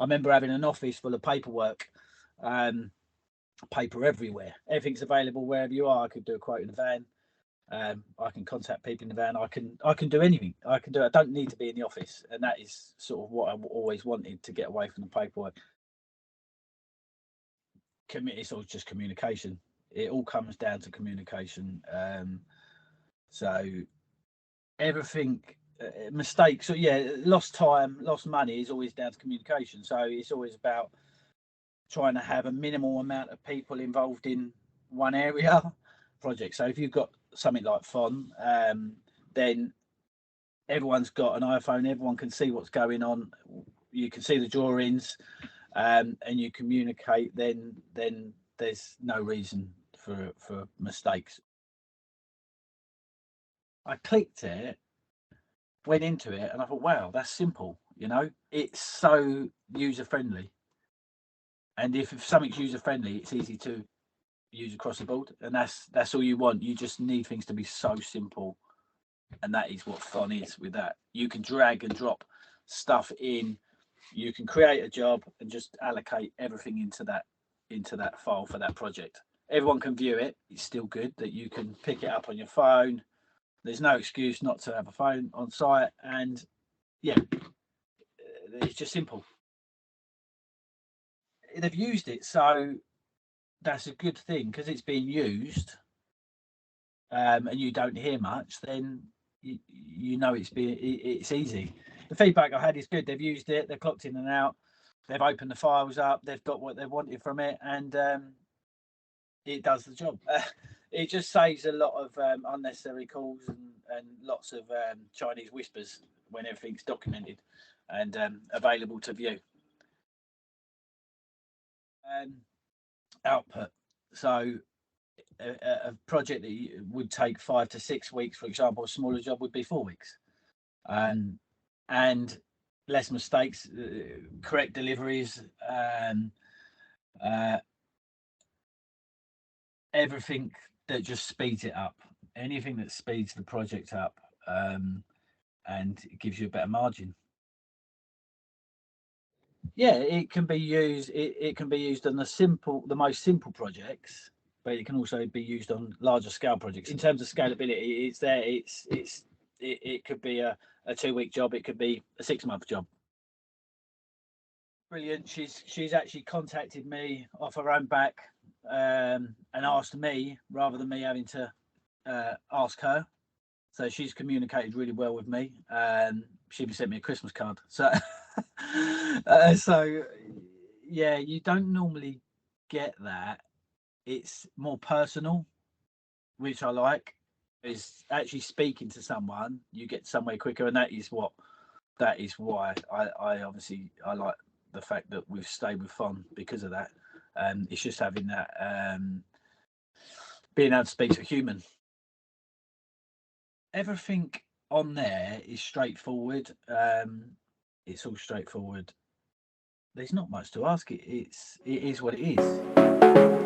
remember having an office full of paperwork, paper everywhere. Everything's available wherever you are. I could do a quote in the van. I can contact people in the van. I can do anything. I don't need to be in the office, and that is sort of what I always wanted, to get away from the paperwork. It's all just communication. It all comes down to communication. So everything, mistakes, so yeah, lost time, lost money is always down to communication. So it's always about trying to have a minimal amount of people involved in one area project. So if you've got something like Fonn, then everyone's got an iPhone, everyone can see what's going on, you can see the drawings, and you communicate, then there's no reason for mistakes. I clicked it, went into it, and I thought, wow, that's simple. It's so user friendly, and if something's user friendly, it's easy to use across the board, and that's all you want. You just need things to be so simple, and that is what Fonn is. With that, you can drag and drop stuff in, you can create a job and just allocate everything into that file for that project. Everyone can view it. It's still good that you can pick it up on your phone. There's no excuse not to have a phone on site, and yeah, it's just simple. They've used it, so that's a good thing, because it's being used, and you don't hear much. Then it's easy. The feedback I had is good. They've used it. They've clocked in and out. They've opened the files up. They've got what they wanted from it, and it does the job. It just saves a lot of unnecessary calls and lots of Chinese whispers when everything's documented and available to view. Output. So a project that would take 5 to 6 weeks, for example, a smaller job would be 4 weeks. And less mistakes, correct deliveries, everything that just speeds it up. Anything that speeds the project up, and it gives you a better margin. Yeah, it can be used. It can be used on the most simple projects, but it can also be used on larger scale projects. In terms of scalability, it's there. It could be a 2-week job. It could be a 6-month job. Brilliant. She's actually contacted me off her own back, and asked me rather than me having to ask her. So she's communicated really well with me. She even sent me a Christmas card. So, so yeah, you don't normally get that. It's more personal, which I like. Is actually speaking to someone, you get somewhere quicker, and that is why I obviously I like the fact that we've stayed with Fonn because of that. It's just having that, being able to speak to a human. Everything on there is straightforward. It's all straightforward. There's not much to ask. It is what it is.